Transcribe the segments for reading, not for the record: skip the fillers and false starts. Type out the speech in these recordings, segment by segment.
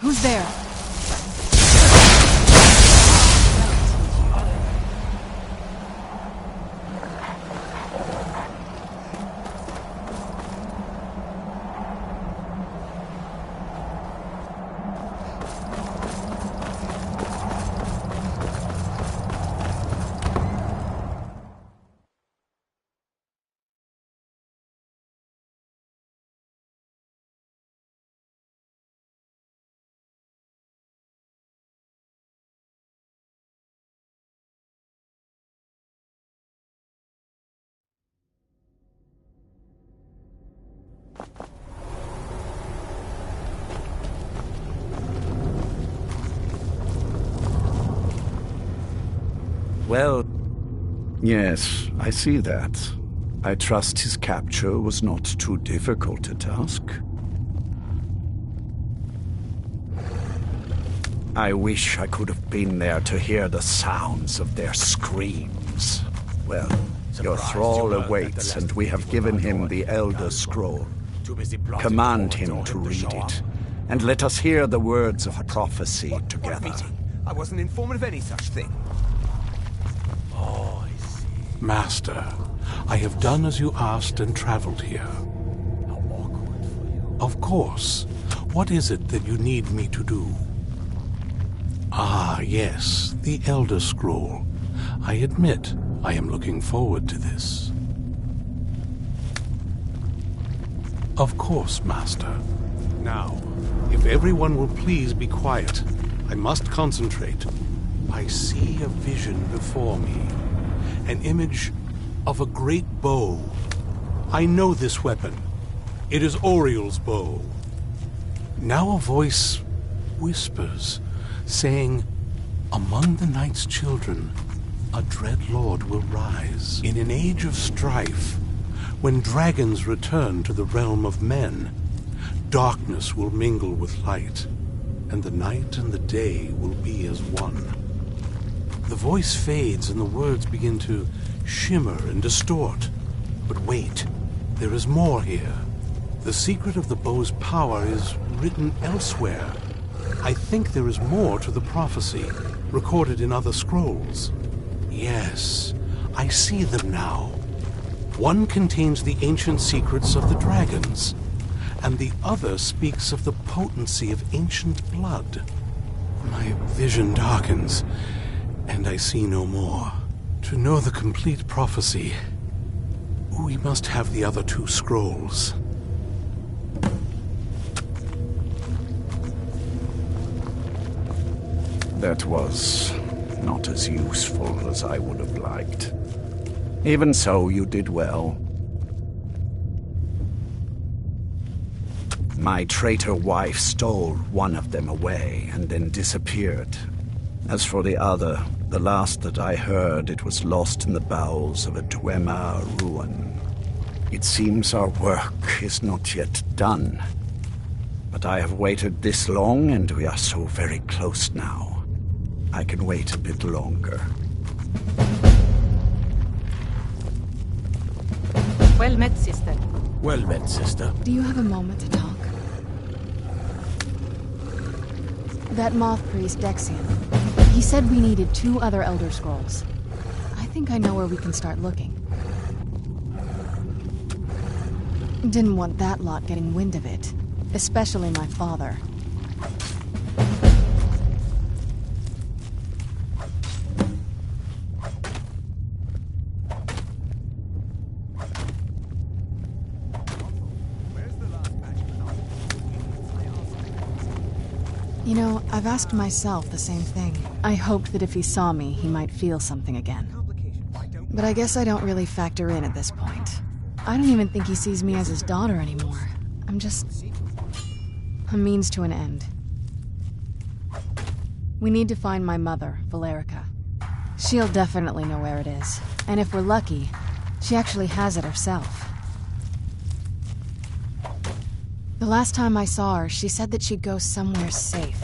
Who's there? Well, yes, I see that. I trust his capture was not too difficult a task. I wish I could have been there to hear the sounds of their screams. Well, your thrall awaits, and we have given him the Elder Scroll. Command him to read it, and let us hear the words of prophecy together. I wasn't informed of any such thing. Oh, I see. Master, I have done as you asked and traveled here. How awkward for you. Of course. What is it that you need me to do? Ah, yes, the Elder Scroll. I admit, I am looking forward to this. Of course, Master. Now, if everyone will please be quiet, I must concentrate. I see a vision before me, an image of a great bow. I know this weapon. It is Oriel's bow. Now a voice whispers, saying, among the night's children, a dread lord will rise. In an age of strife, when dragons return to the realm of men, darkness will mingle with light, and the night and the day will be as one. The voice fades and the words begin to shimmer and distort. But wait, there is more here. The secret of the bow's power is written elsewhere. I think there is more to the prophecy, recorded in other scrolls. Yes, I see them now. One contains the ancient secrets of the dragons, and the other speaks of the potency of ancient blood. My vision darkens, and I see no more. To know the complete prophecy, we must have the other two scrolls. That was not as useful as I would have liked. Even so, you did well. My traitor wife stole one of them away and then disappeared. As for the other, the last that I heard, it was lost in the bowels of a Dwemer ruin. It seems our work is not yet done. But I have waited this long, and we are so very close now. I can wait a bit longer. Well met, sister. Well met, sister. Do you have a moment to talk? That moth priest, Dexian, he said we needed 2 other Elder Scrolls. I think I know where we can start looking. Didn't want that lot getting wind of it, especially my father. You know, I've asked myself the same thing. I hoped that if he saw me, he might feel something again. But I guess I don't really factor in at this point. I don't even think he sees me as his daughter anymore. I'm just a means to an end. We need to find my mother, Valerica. She'll definitely know where it is. And if we're lucky, she actually has it herself. The last time I saw her, she said that she'd go somewhere safe.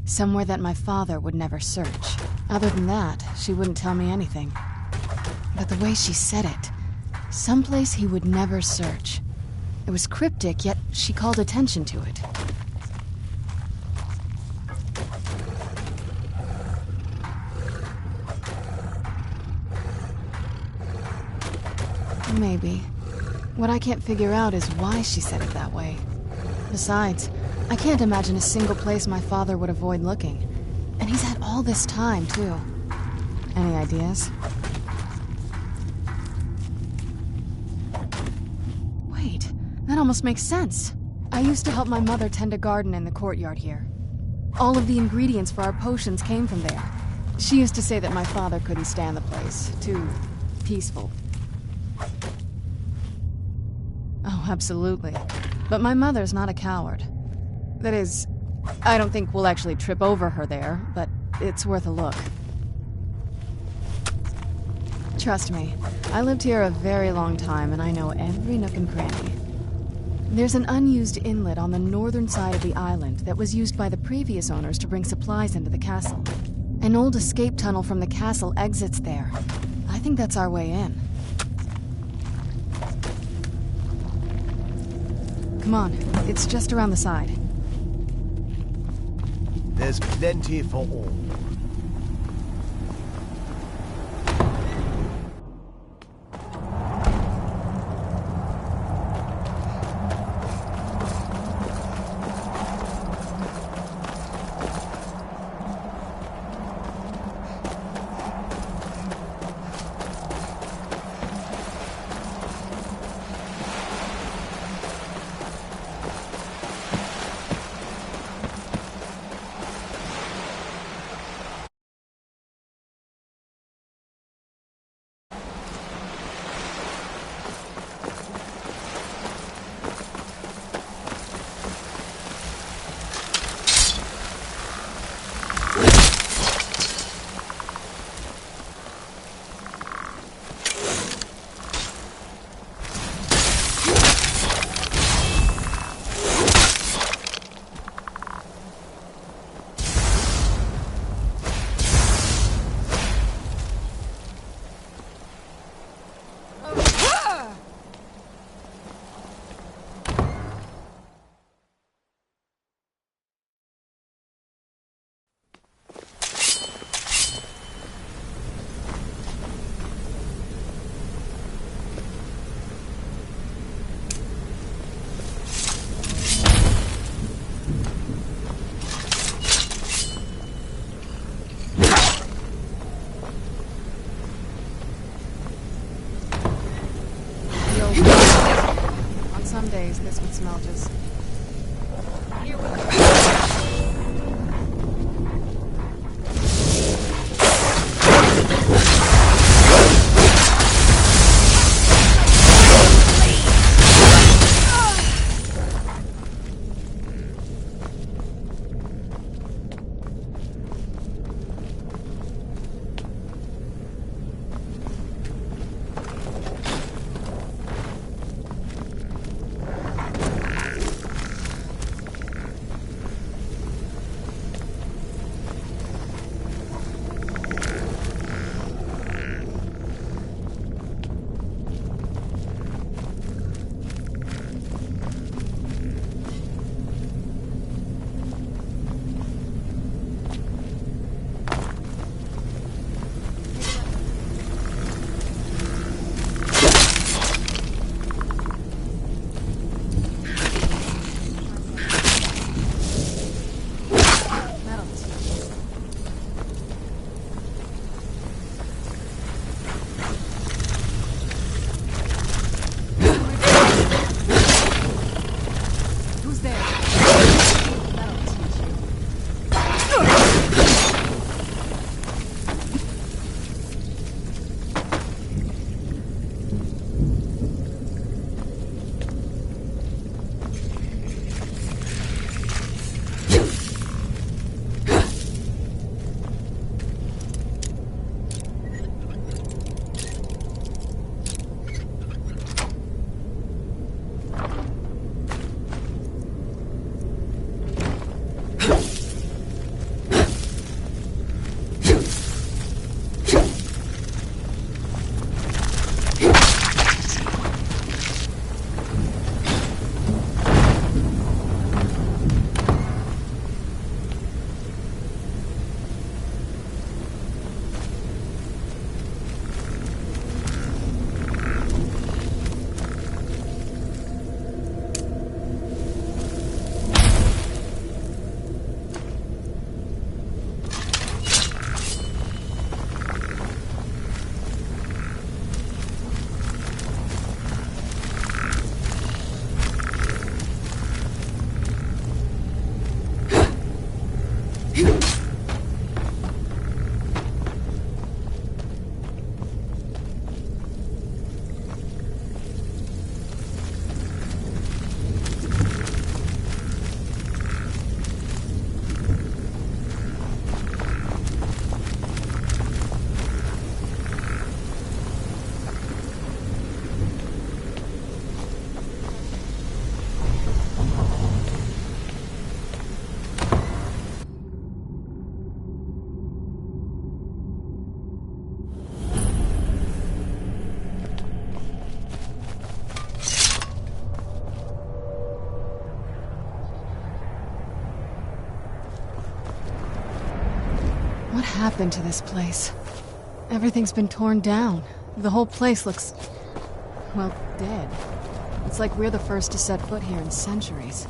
Somewhere that my father would never search. Other than that, she wouldn't tell me anything. But the way she said it, someplace he would never search. It was cryptic, yet she called attention to it. Maybe. What I can't figure out is why she said it that way. Besides, I can't imagine a single place my father would avoid looking. And he's had all this time, too. Any ideas? Wait, that almost makes sense. I used to help my mother tend a garden in the courtyard here. All of the ingredients for our potions came from there. She used to say that my father couldn't stand the place. Too peaceful. Oh, absolutely. But my mother's not a coward. That is, I don't think we'll actually trip over her there, but it's worth a look. Trust me, I lived here a very long time and I know every nook and cranny. There's an unused inlet on the northern side of the island that was used by the previous owners to bring supplies into the castle. An old escape tunnel from the castle exits there. I think that's our way in. Come on, it's just around the side. There's plenty for all. On some days, this would smell just... What happened to this place? Everything's been torn down. The whole place looks, well, dead. It's like we're the first to set foot here in centuries.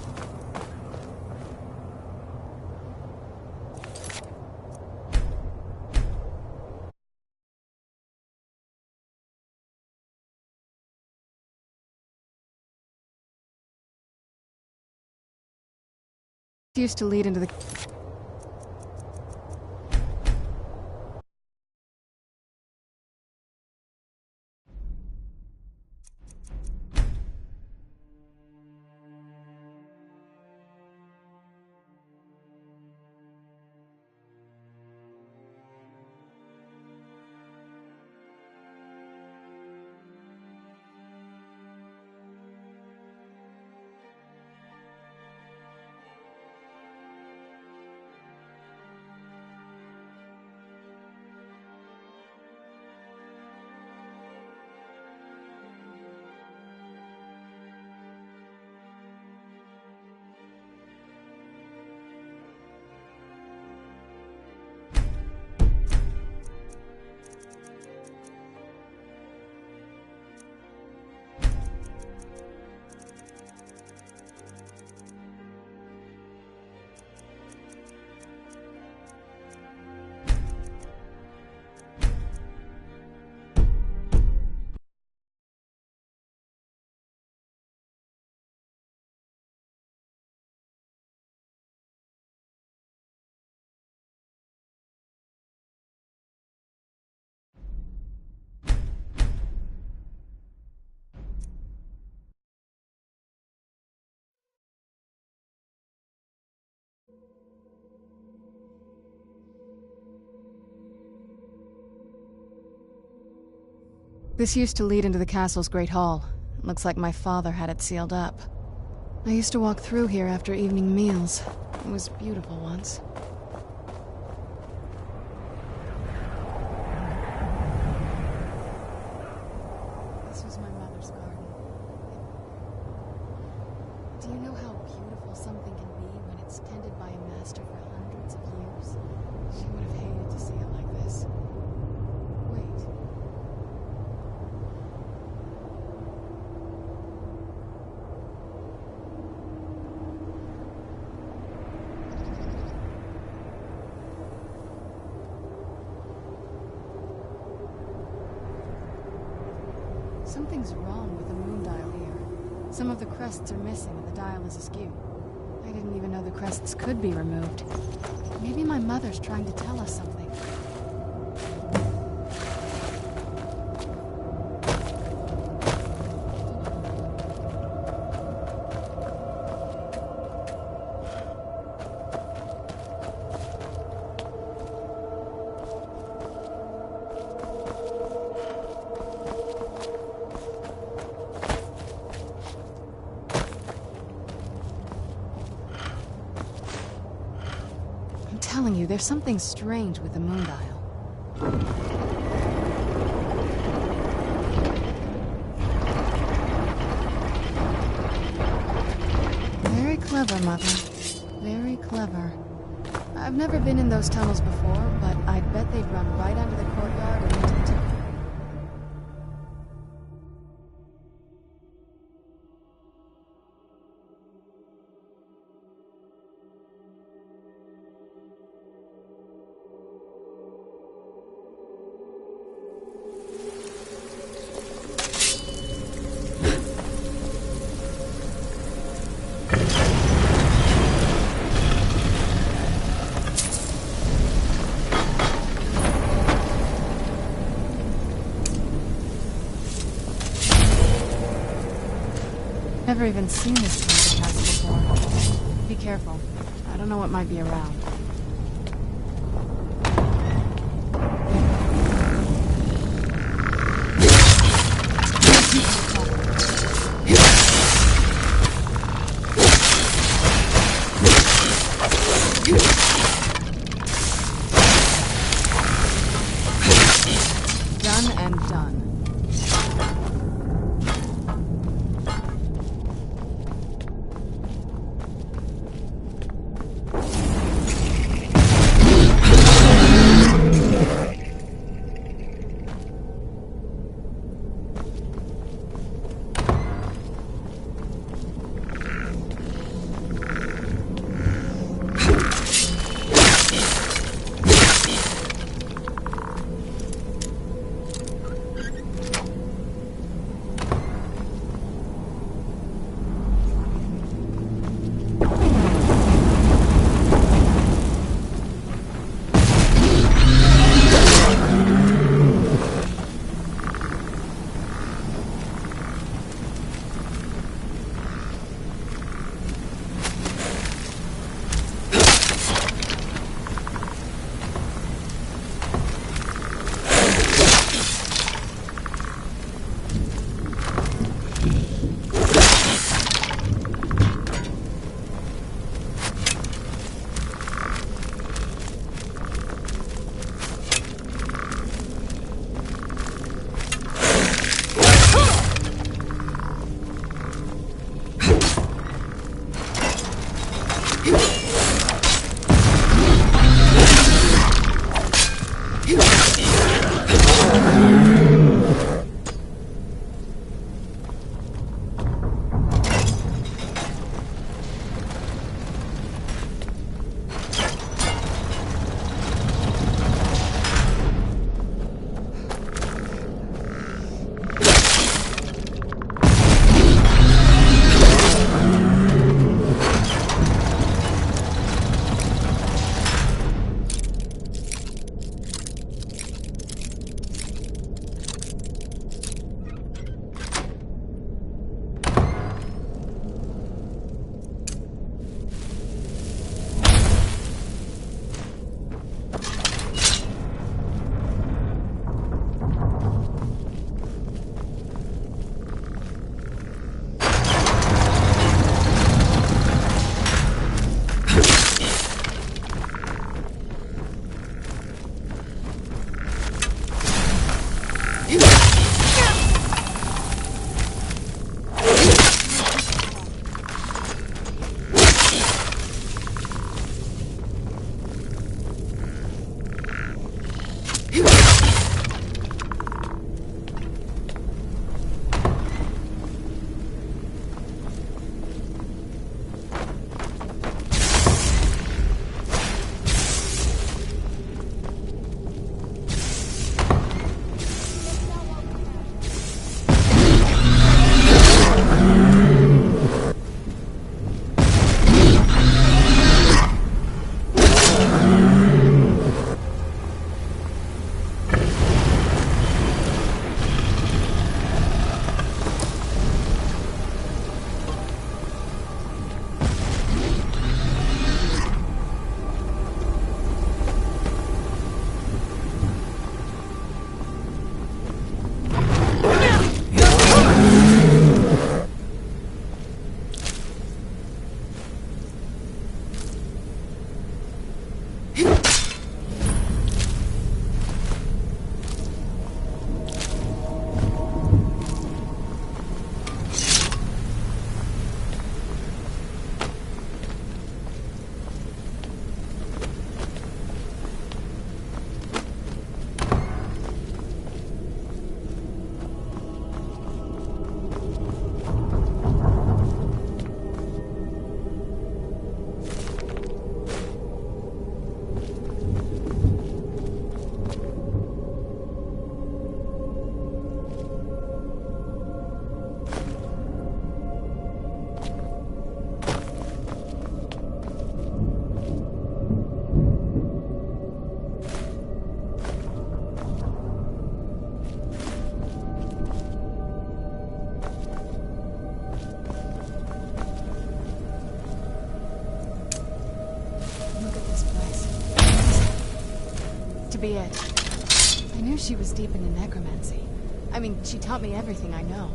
Used to lead into the... This used to lead into the castle's great hall. It looks like my father had it sealed up. I used to walk through here after evening meals. It was beautiful once. This was my mother's garden. Do you know how beautiful something can be when it's tended by a master for hundreds of years? She would have hated to see it like this. Wait. Something's wrong with the moon dial here. Some of the crests are missing and the dial is askew. I didn't even know the crests could be removed. Maybe my mother's trying to tell us something. I'm telling you, there's something strange with the moon dial. Very clever, Mother. Very clever. I've never been in those tunnels before, but I bet they'd run right under the courtyard and into the temple. Never even seen this kind of castle before. Be careful. I don't know what might be around. Done and done. Be it. I knew she was deep into necromancy. I mean, she taught me everything I know.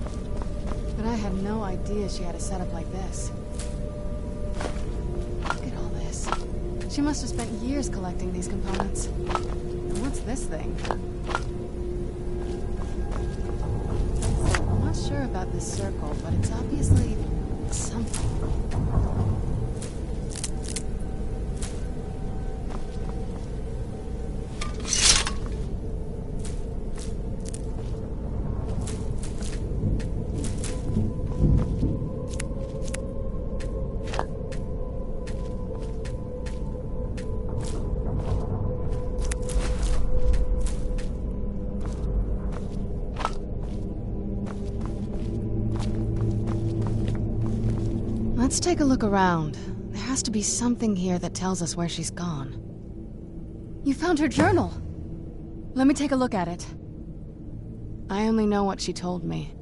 But I had no idea she had a setup like this. Look at all this. She must have spent years collecting these components. And what's this thing? I'm not sure about this circle, but it's obviously something. Let's take a look around. There has to be something here that tells us where she's gone. You found her journal! Let me take a look at it. I only know what she told me.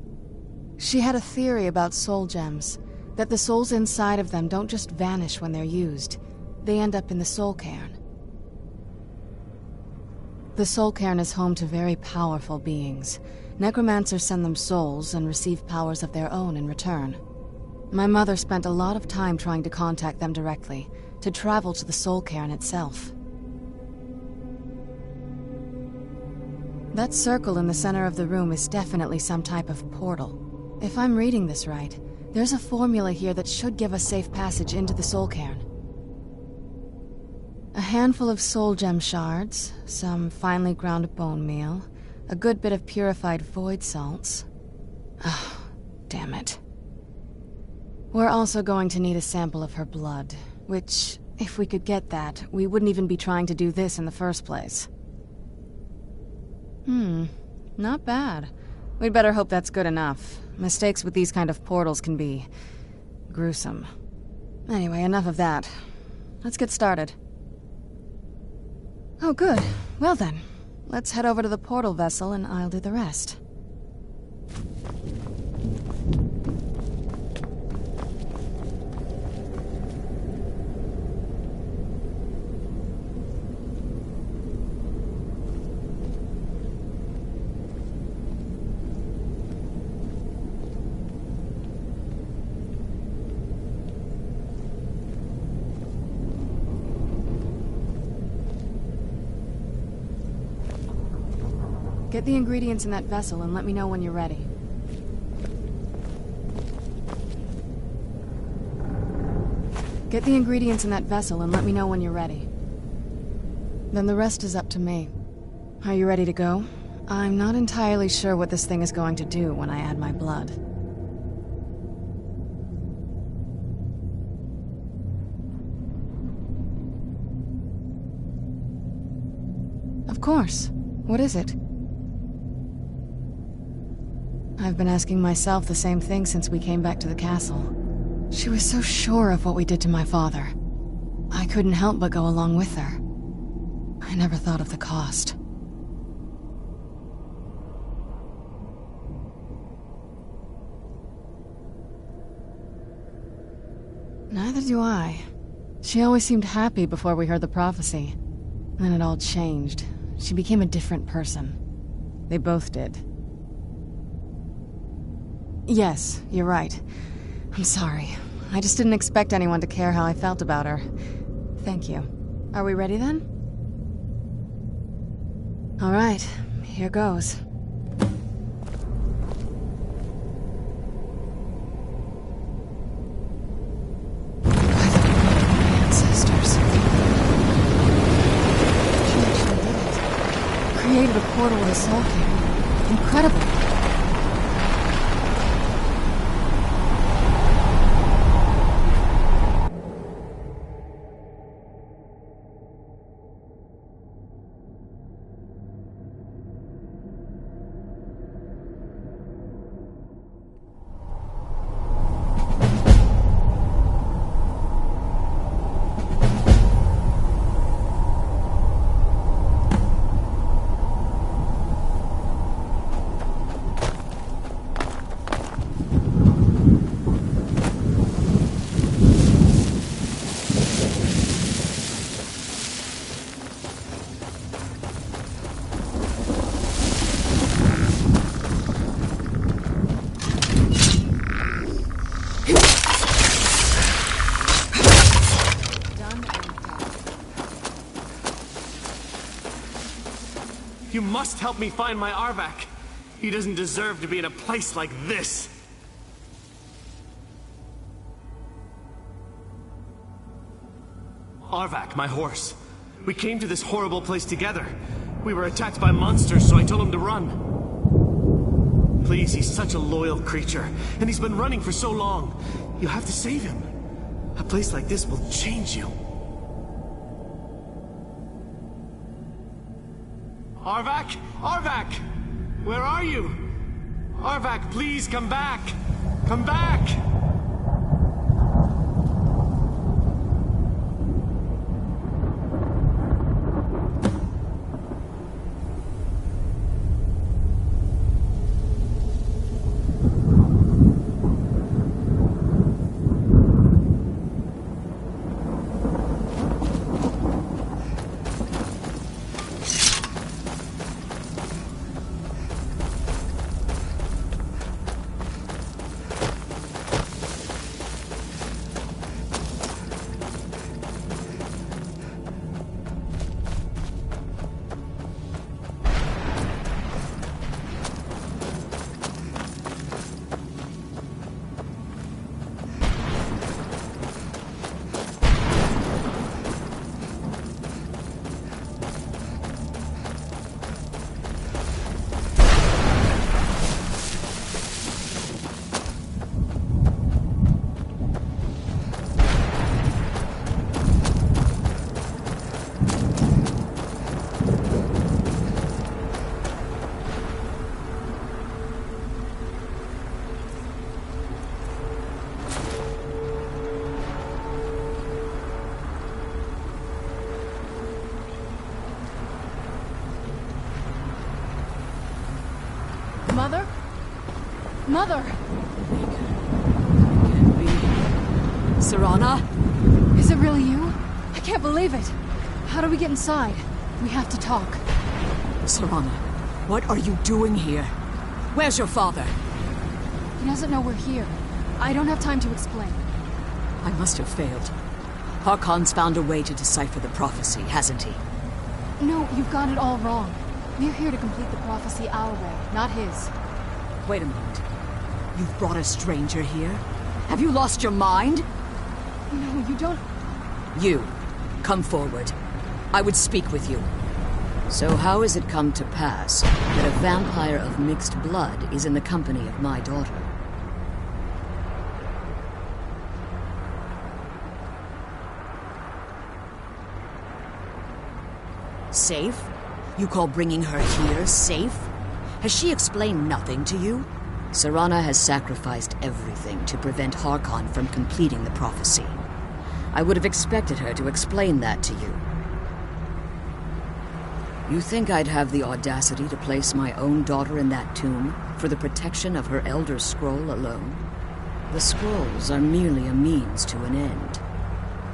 She had a theory about soul gems, that the souls inside of them don't just vanish when they're used. They end up in the soul cairn. The soul cairn is home to very powerful beings. Necromancers send them souls and receive powers of their own in return. My mother spent a lot of time trying to contact them directly, to travel to the soul cairn itself. That circle in the center of the room is definitely some type of portal. If I'm reading this right, there's a formula here that should give us safe passage into the soul cairn. A handful of soul gem shards, some finely ground bone meal, a good bit of purified void salts. Oh, damn it. We're also going to need a sample of her blood, which, if we could get that, we wouldn't even be trying to do this in the first place. Not bad. We'd better hope that's good enough. Mistakes with these kind of portals can be gruesome. Anyway, enough of that. Let's get started. Oh, good. Well then, let's head over to the portal vessel and I'll do the rest. Get the ingredients in that vessel and let me know when you're ready. Get the ingredients in that vessel and let me know when you're ready. Then the rest is up to me. Are you ready to go? I'm not entirely sure what this thing is going to do when I add my blood. Of course. What is it? I've been asking myself the same thing since we came back to the castle. She was so sure of what we did to my father. I couldn't help but go along with her. I never thought of the cost. Neither do I. She always seemed happy before we heard the prophecy. Then it all changed. She became a different person. They both did. Yes, you're right. I'm sorry. I just didn't expect anyone to care how I felt about her. Thank you. Are we ready then? All right, here goes. By the blood of my ancestors. She actually did it. Created a portal with a soul king. Incredible. You must help me find my Arvak. He doesn't deserve to be in a place like this. Arvak, my horse. We came to this horrible place together. We were attacked by monsters, so I told him to run. Please, he's such a loyal creature, and he's been running for so long. You have to save him. A place like this will change you. Arvak? Arvak! Where are you? Arvak, please come back! Come back! Mother? Mother! Can't be. Serana? Is it really you? I can't believe it. How do we get inside? We have to talk. Serana, what are you doing here? Where's your father? He doesn't know we're here. I don't have time to explain. I must have failed. Harkon's found a way to decipher the prophecy, hasn't he? No, you've got it all wrong. We're here to complete the prophecy our way, not his. Wait a moment. You've brought a stranger here? Have you lost your mind? No, you don't... You, come forward. I would speak with you. So how has it come to pass that a vampire of mixed blood is in the company of my daughter? Safe? You call bringing her here safe? Has she explained nothing to you? Serana has sacrificed everything to prevent Harkon from completing the prophecy. I would have expected her to explain that to you. You think I'd have the audacity to place my own daughter in that tomb for the protection of her Elder Scroll alone? The scrolls are merely a means to an end.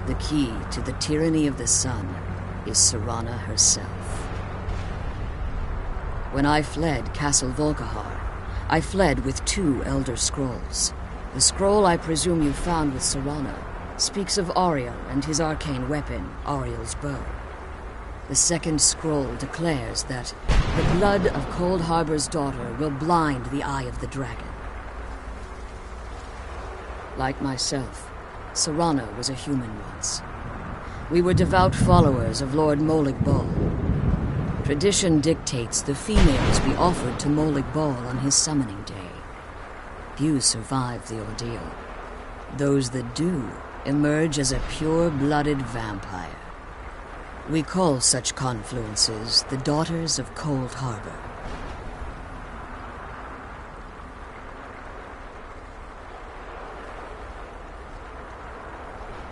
The key to the tyranny of the sun is Serana herself. When I fled Castle Volkihar, I fled with 2 Elder Scrolls. The scroll I presume you found with Serana speaks of Ariel and his arcane weapon, Ariel's bow. The second scroll declares that the blood of Cold Harbor's daughter will blind the eye of the dragon. Like myself, Serana was a human once. We were devout followers of Lord Molig Bal. Tradition dictates the females be offered to Molig Bal on his summoning day. Few survive the ordeal. Those that do emerge as a pure-blooded vampire. We call such confluences the Daughters of Cold Harbor.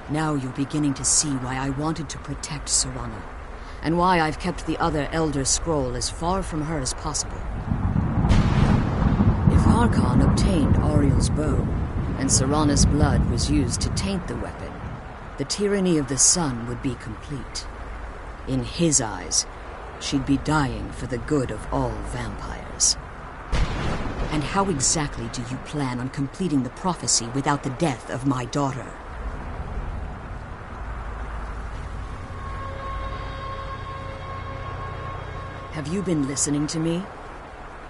Now you're beginning to see why I wanted to protect Serana, and why I've kept the other Elder Scroll as far from her as possible. If Harkon obtained Ariel's bow, and Serana's blood was used to taint the weapon, the tyranny of the sun would be complete. In his eyes, she'd be dying for the good of all vampires. And how exactly do you plan on completing the prophecy without the death of my daughter? Have you been listening to me?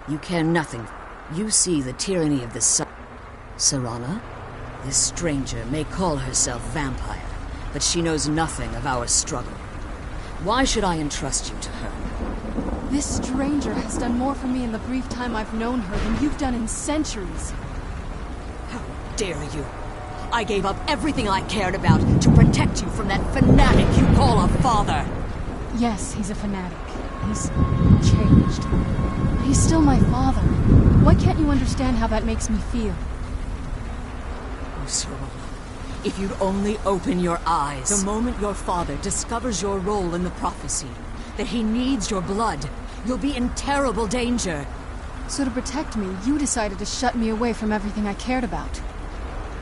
You care nothing. You see the tyranny of the sun. Serana? This stranger may call herself vampire, but she knows nothing of our struggle. Why should I entrust you to her? This stranger has done more for me in the brief time I've known her than you've done in centuries. How dare you? I gave up everything I cared about to protect you from that fanatic you call a father. Yes, he's a fanatic. He's changed. But he's still my father. Why can't you understand how that makes me feel? Oh, Serana, if you'd only open your eyes. The moment your father discovers your role in the prophecy, that he needs your blood, you'll be in terrible danger. So to protect me, you decided to shut me away from everything I cared about.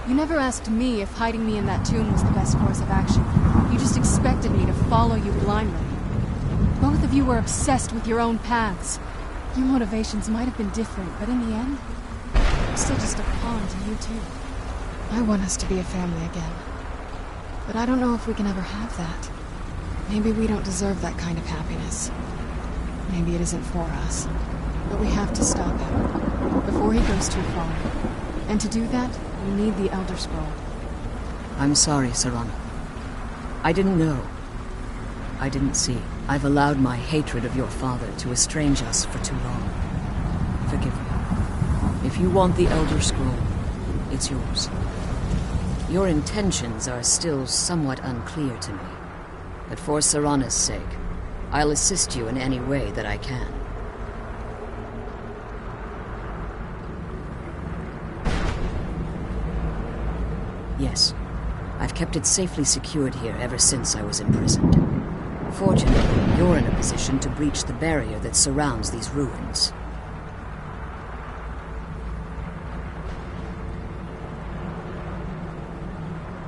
You never asked me if hiding me in that tomb was the best course of action. You just expected me to follow you blindly. Both of you were obsessed with your own paths. Your motivations might have been different, but in the end, I'm still just a pawn to you two. I want us to be a family again. But I don't know if we can ever have that. Maybe we don't deserve that kind of happiness. Maybe it isn't for us. But we have to stop him, before he goes too far. And to do that, we need the Elder Scroll. I'm sorry, Serana. I didn't know. I didn't see. I've allowed my hatred of your father to estrange us for too long. Forgive me. If you want the Elder Scroll, it's yours. Your intentions are still somewhat unclear to me, but for Serana's sake, I'll assist you in any way that I can. Yes, I've kept it safely secured here ever since I was imprisoned. Fortunately, you're in a position to breach the barrier that surrounds these ruins.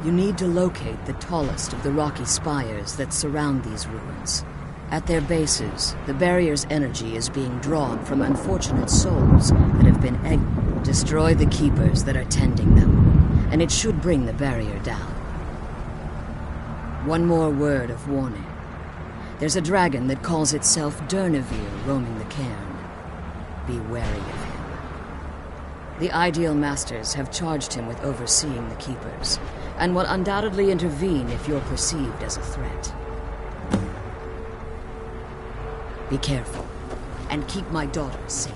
You need to locate the tallest of the rocky spires that surround these ruins. At their bases, the barrier's energy is being drawn from unfortunate souls that have been egged. Destroy the keepers that are tending them, and it should bring the barrier down. One more word of warning. There's a dragon that calls itself Durnevere roaming the cairn. Be wary of him. The Ideal Masters have charged him with overseeing the keepers, and will undoubtedly intervene if you're perceived as a threat. Be careful, and keep my daughter safe.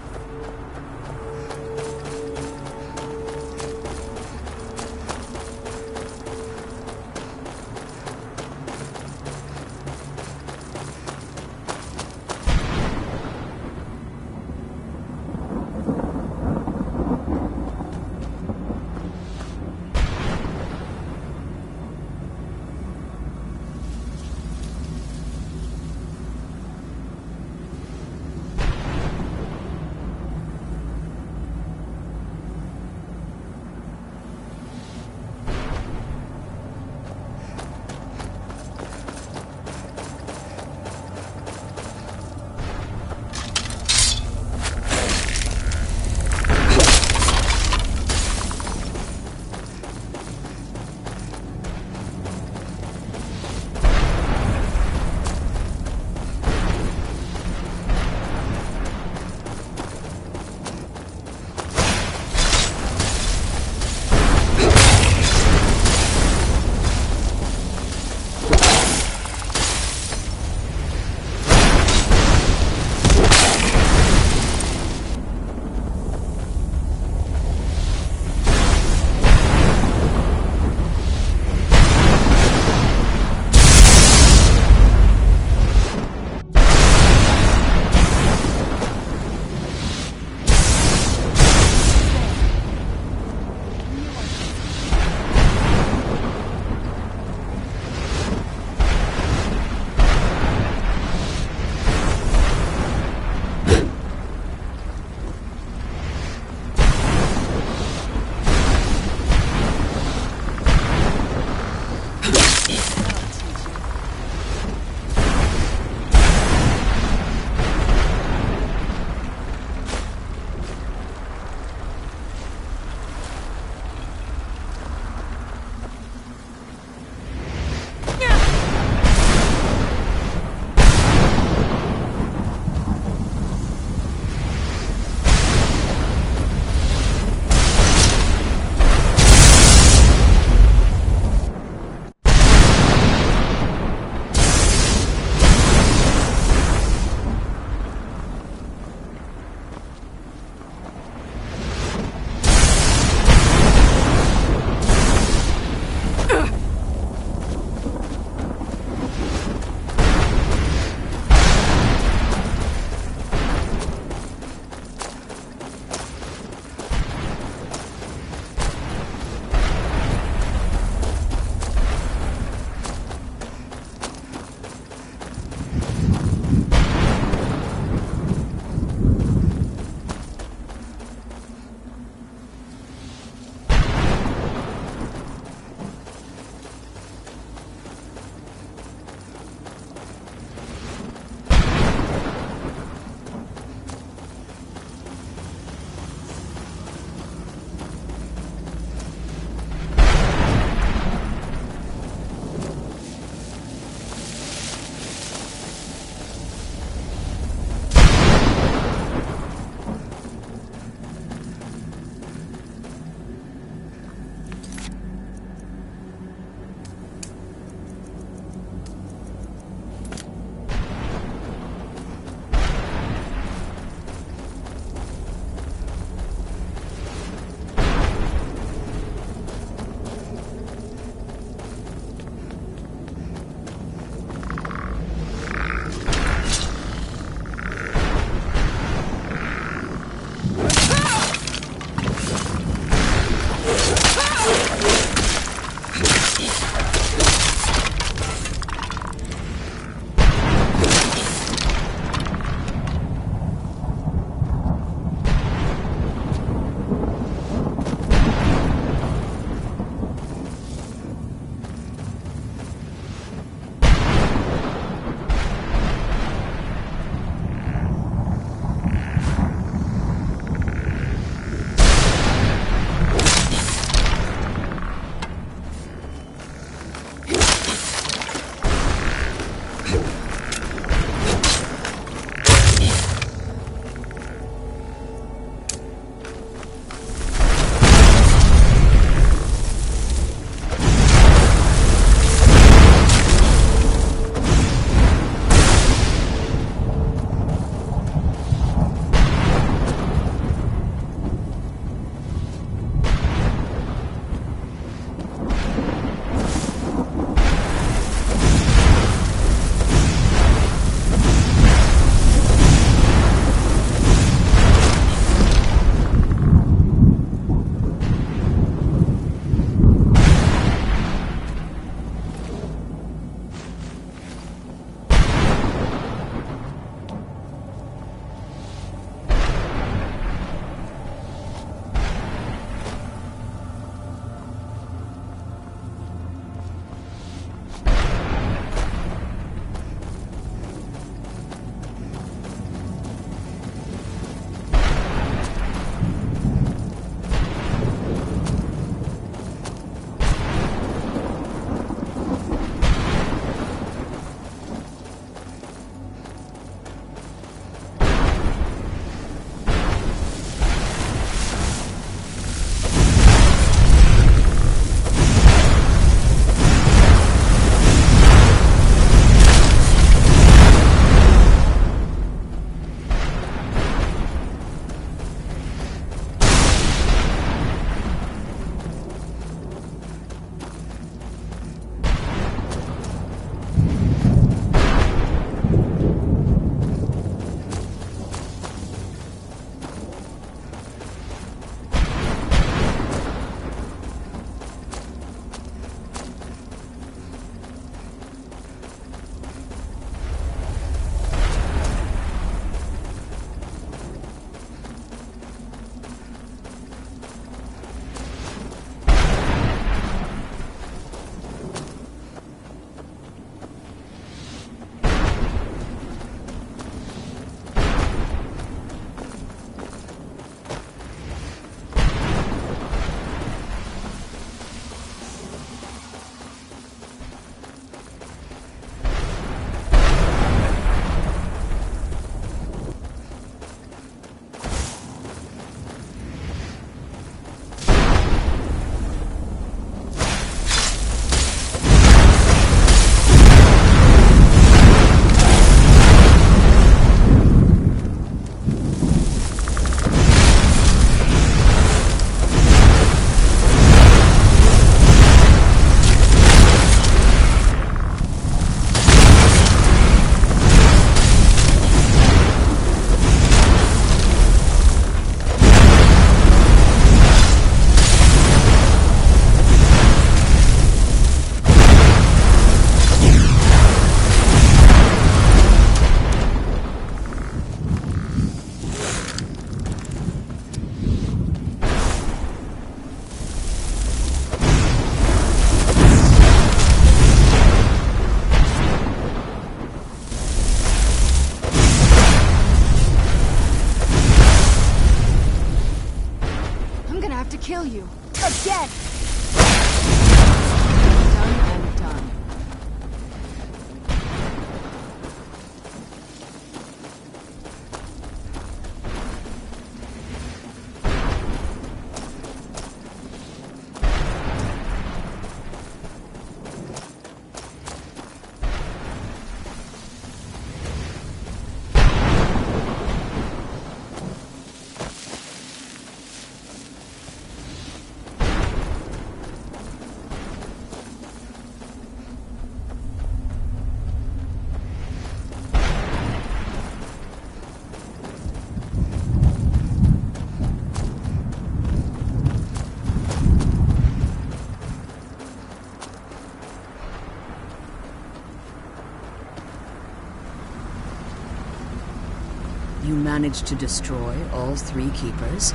You managed to destroy all 3 keepers?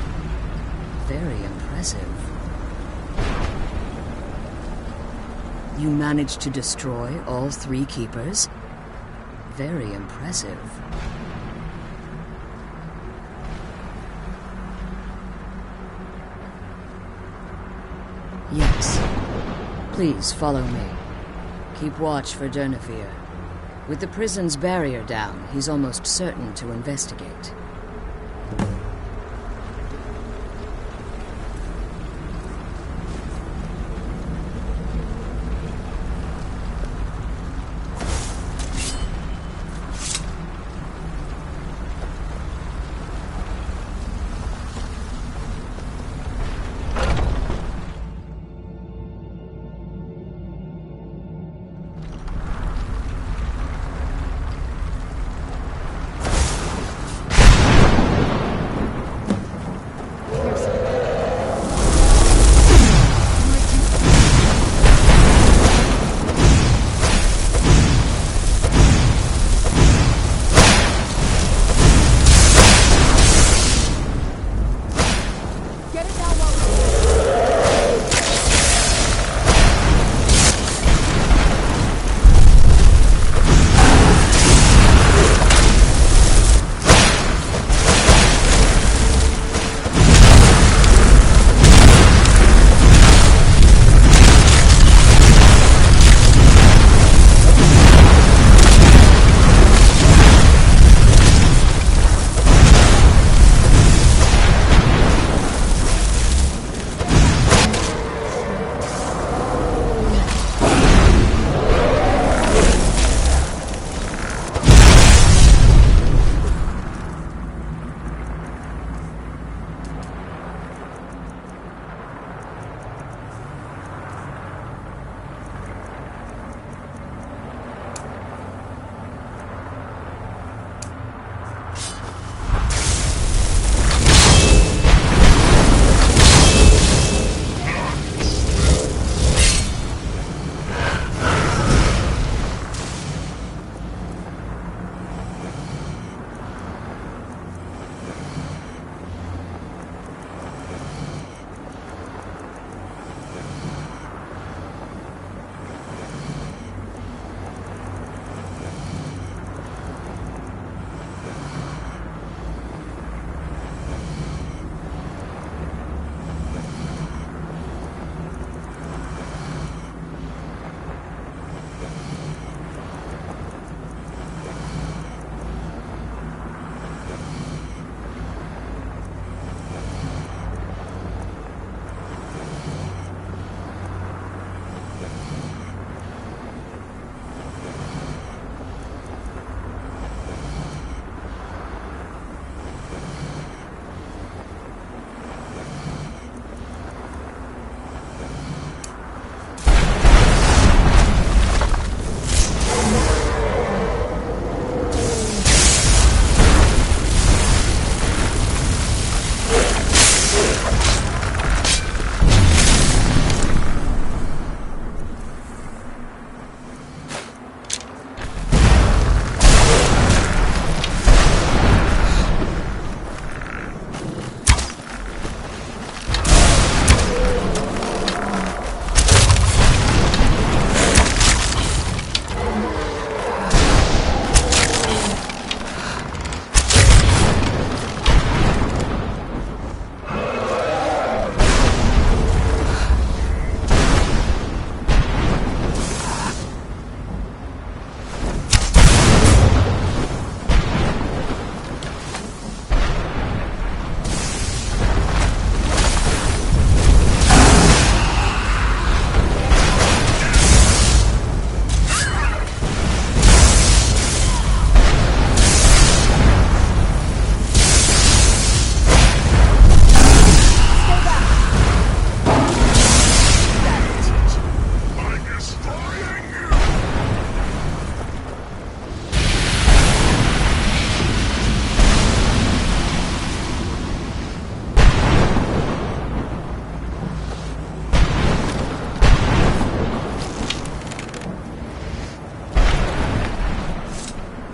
Very impressive. You managed to destroy all 3 keepers? Very impressive. Yes. Please follow me. Keep watch for Durnevere. With the prison's barrier down, he's almost certain to investigate.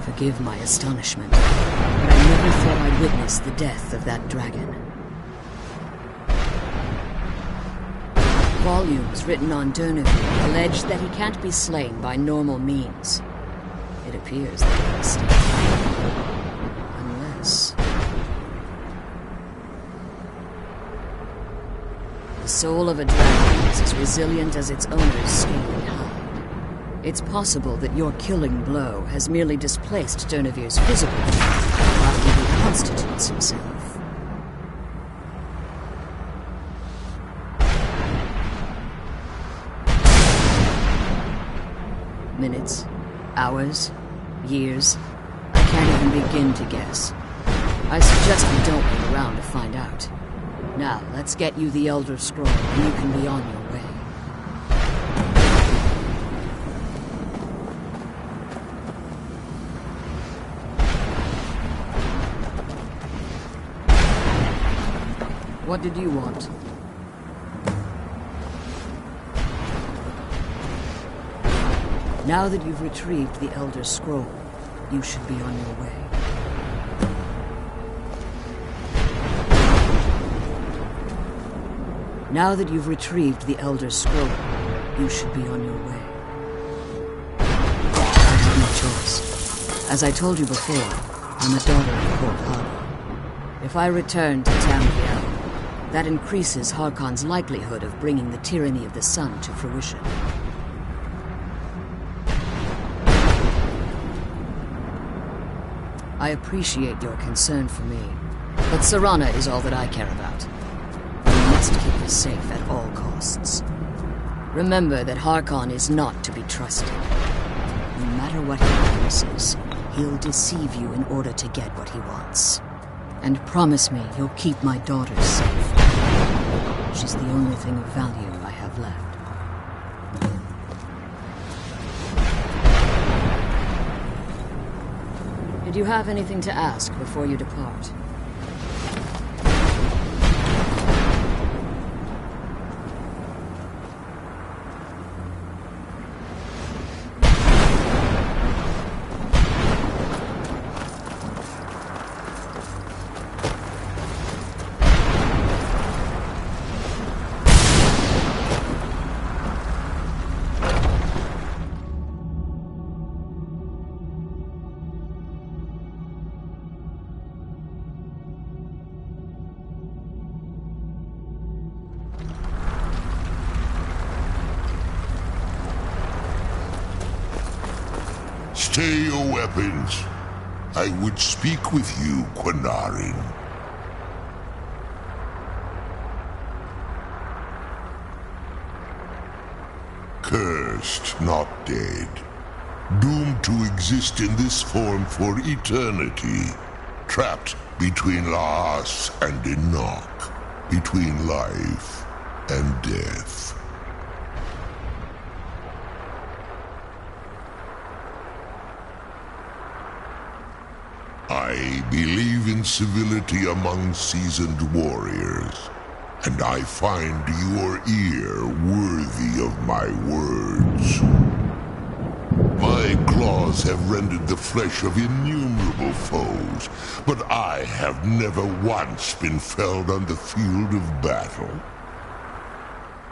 Forgive my astonishment, but I never thought I'd witness the death of that dragon. Volumes written on Durneville allege that he can't be slain by normal means. It appears that he is still. Unless... The soul of a dragon is as resilient as its owner's scaly hide. It's possible that your killing blow has merely displaced Durnevir's physical while he reconstitutes himself. Minutes, hours, years. I can't even begin to guess. I suggest we don't wait around to find out. Now, let's get you the Elder Scroll, and you can be on your way. What did you want? Now that you've retrieved the Elder Scroll, you should be on your way. Now that you've retrieved the Elder Scroll, you should be on your way. I have no choice. As I told you before, I'm a daughter of Cold Harbor. If I return to Tamriel, that increases Harkon's likelihood of bringing the tyranny of the sun to fruition. I appreciate your concern for me, but Serana is all that I care about. We must keep her safe at all costs. Remember that Harkon is not to be trusted. No matter what he promises, he'll deceive you in order to get what he wants. And promise me you'll keep my daughter safe. She's the only thing of value I have left. Did you have anything to ask before you depart? Stay your weapons. I would speak with you, Quinarin. Cursed, not dead. Doomed to exist in this form for eternity. Trapped between Laas and Enoch. Between life and death. I believe in civility among seasoned warriors, and I find your ear worthy of my words. My claws have rended the flesh of innumerable foes, but I have never once been felled on the field of battle.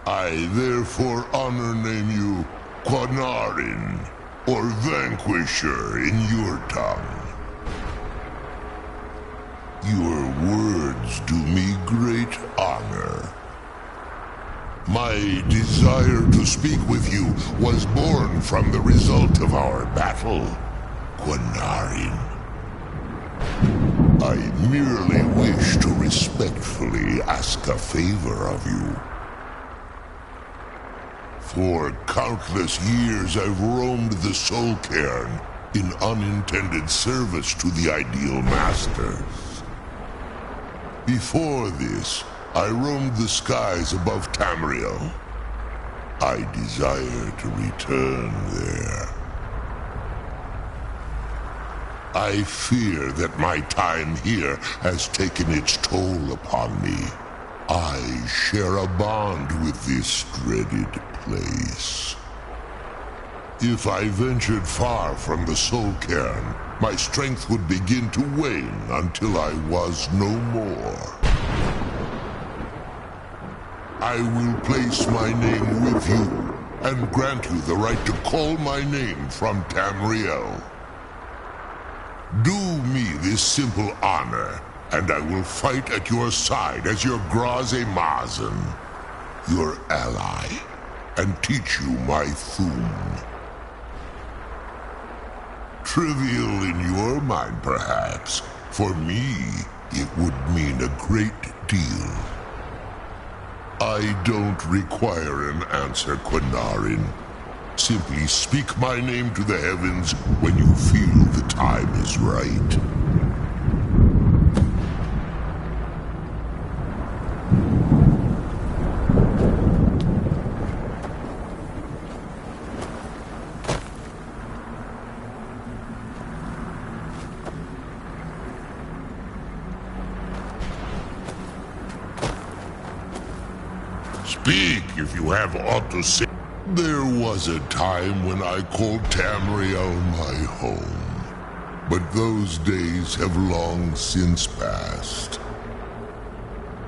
I therefore honor name you Quinarin, or Vanquisher in your tongue. Your words do me great honor. My desire to speak with you was born from the result of our battle, Quinarin. I merely wish to respectfully ask a favor of you. For countless years I've roamed the Soul Cairn in unintended service to the Ideal Masters. Before this, I roamed the skies above Tamriel. I desire to return there. I fear that my time here has taken its toll upon me. I share a bond with this dreaded place. If I ventured far from the soul cairn, my strength would begin to wane until I was no more. I will place my name with you and grant you the right to call my name from Tamriel. Do me this simple honor, and I will fight at your side as your Graze Mazen, your ally, and teach you my Thum. Trivial in your mind, perhaps. For me, it would mean a great deal. I don't require an answer, Quinarin. Simply speak my name to the heavens when you feel the time is right. Speak if you have aught to say. There was a time when I called Tamriel my home, but those days have long since passed.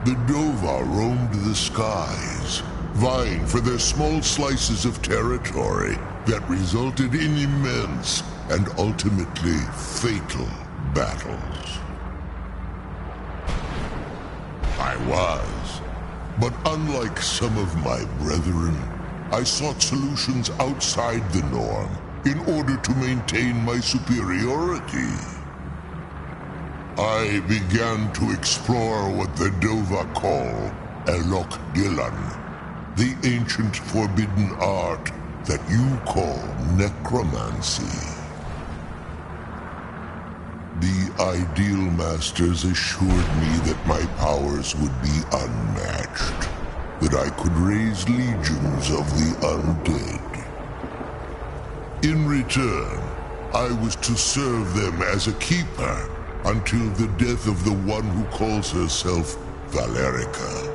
The Dova roamed the skies, vying for their small slices of territory that resulted in immense and ultimately fatal battles. I was, but unlike some of my brethren, I sought solutions outside the norm in order to maintain my superiority. I began to explore what the Dova call Elok Gilan, the ancient forbidden art that you call necromancy. The Ideal Masters assured me that my powers would be unmatched, that I could raise legions of the undead. In return, I was to serve them as a keeper until the death of the one who calls herself Valerica.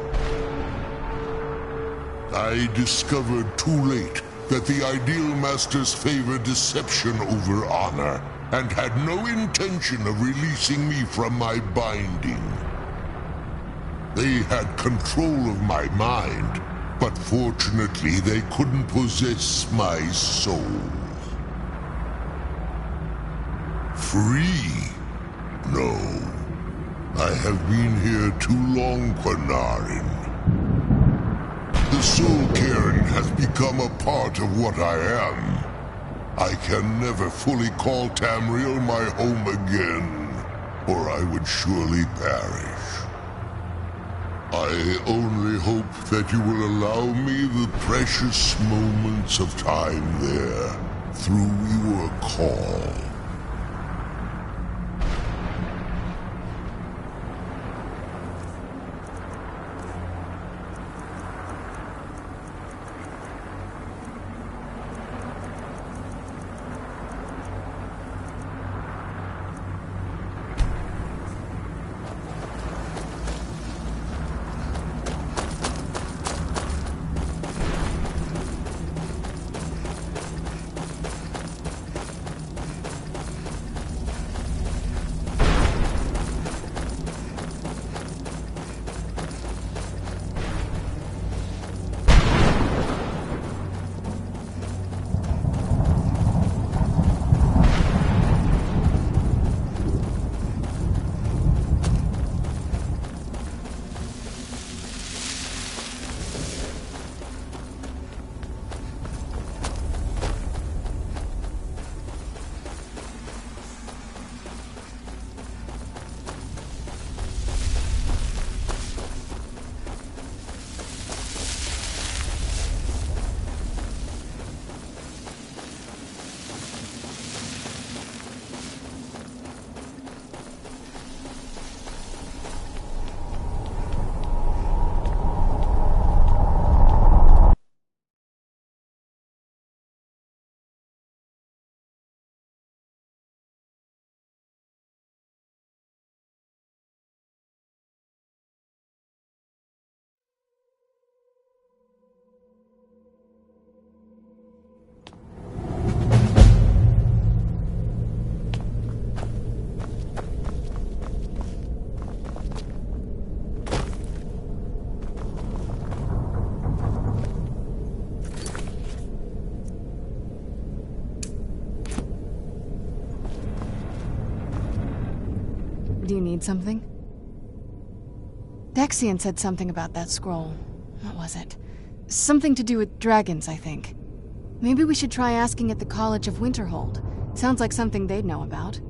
I discovered too late that the Ideal Masters favor deception over honor, and had no intention of releasing me from my binding. They had control of my mind, but fortunately they couldn't possess my soul. Free? No. I have been here too long, Quinarin. The soul cairn has become a part of what I am. I can never fully call Tamriel my home again, or I would surely perish. I only hope that you will allow me the precious moments of time there, through your call. Do you need something? Dexian said something about that scroll. What was it? Something to do with dragons, I think. Maybe we should try asking at the College of Winterhold. Sounds like something they'd know about.